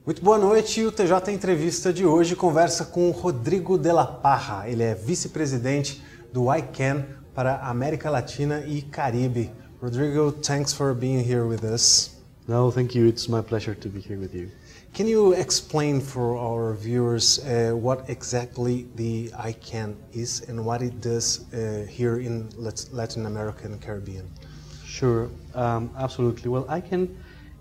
Muito boa noite, o TJ Entrevista de hoje conversa com o Rodrigo de la Parra. Ele é vice-presidente do ICANN para América Latina e Caribe. Rodrigo, thanks for being here with us. No, thank you. It's my pleasure to be here with you. Can you explain for our viewers what exactly the ICANN is and what it does here in Latin America and Caribbean? Sure, absolutely. Well, ICANN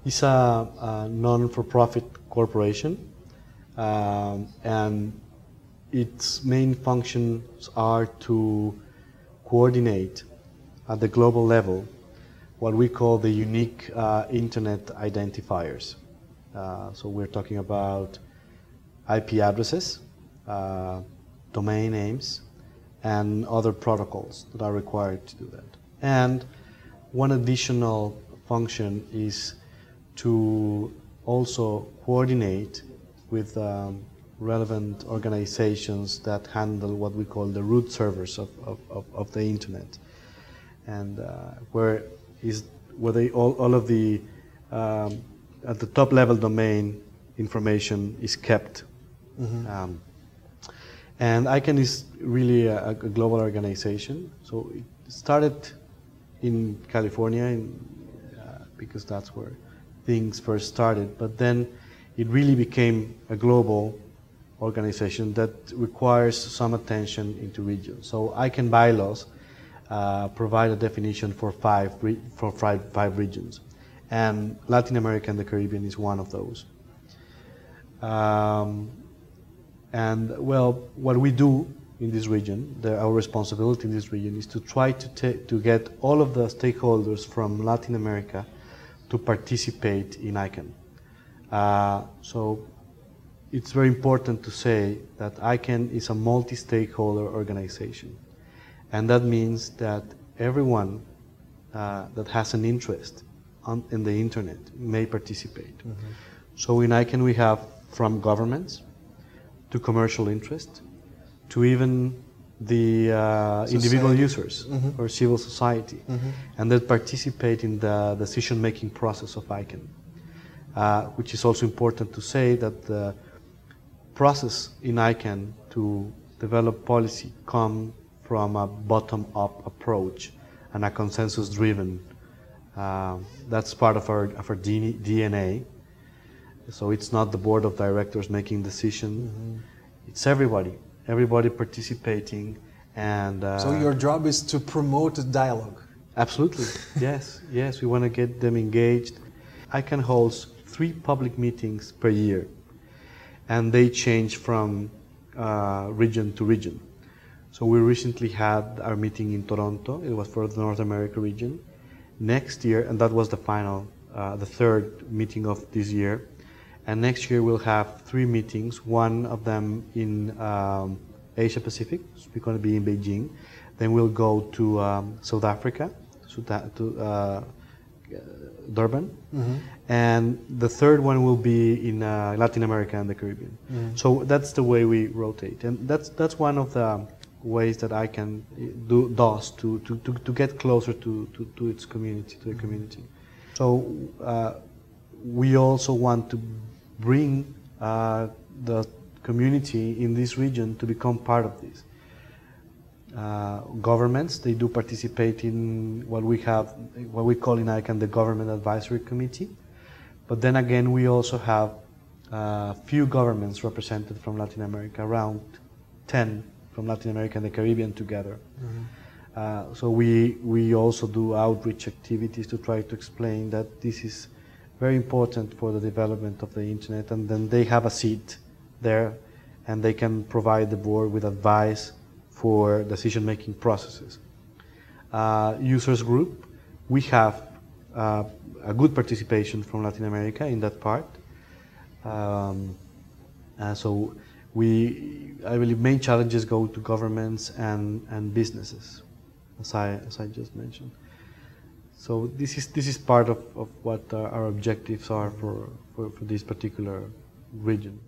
is a non-for-profit corporation, and its main functions are to coordinate at the global level what we call the unique internet identifiers. So we're talking about IP addresses, domain names, and other protocols that are required to do that. And one additional function is to also coordinate with relevant organizations that handle what we call the root servers of the internet, and where all of the at the top level domain information is kept. Mm-hmm. And ICANN is really a global organization. So it started in California because that's where things first started, but then it really became a global organization that requires some attention into regions. So ICANN bylaws provide a definition for five regions, and Latin America and the Caribbean is one of those. And well, what we do in this region, our responsibility in this region is to try to get all of the stakeholders from Latin America to participate in ICANN. So it's very important to say that ICANN is a multi-stakeholder organization, and that means that everyone that has an interest in the internet may participate. Mm-hmm. So in ICANN we have from governments to commercial interest to even the individual users. Mm-hmm. or civil society, mm-hmm. and that participate in the decision-making process of ICANN, which is also important to say that the process in ICANN to develop policy come from a bottom-up approach and a consensus-driven. That's part of our DNA. So it's not the board of directors making decisions. Mm-hmm. It's everybody participating. And so your job is to promote dialogue. Absolutely, yes, we want to get them engaged. ICANN holds 3 public meetings per year, and they change from region to region. So we recently had our meeting in Toronto. It was for the North America region. Next year, and that was the final, the 3rd meeting of this year. And next year we'll have 3 meetings, one of them in Asia Pacific, so we're going to be in Beijing. Then we'll go to South Africa, to Durban. Mm-hmm. And the 3rd one will be in Latin America and the Caribbean. Mm-hmm. So that's the way we rotate. And that's one of the ways that ICANN does to get closer to its community, to the community. So we also want to bring the community in this region to become part of this. Governments, they do participate in what we call in ICANN the Government Advisory Committee. But then again, we also have few governments represented from Latin America, around 10 from Latin America and the Caribbean together. Mm-hmm. So we also do outreach activities to try to explain that this is very important for the development of the internet, and then they have a seat there and they can provide the board with advice for decision-making processes. Users group, we have a good participation from Latin America in that part. So I believe main challenges go to governments and businesses, as I just mentioned. So this is part of what our objectives are for this particular region.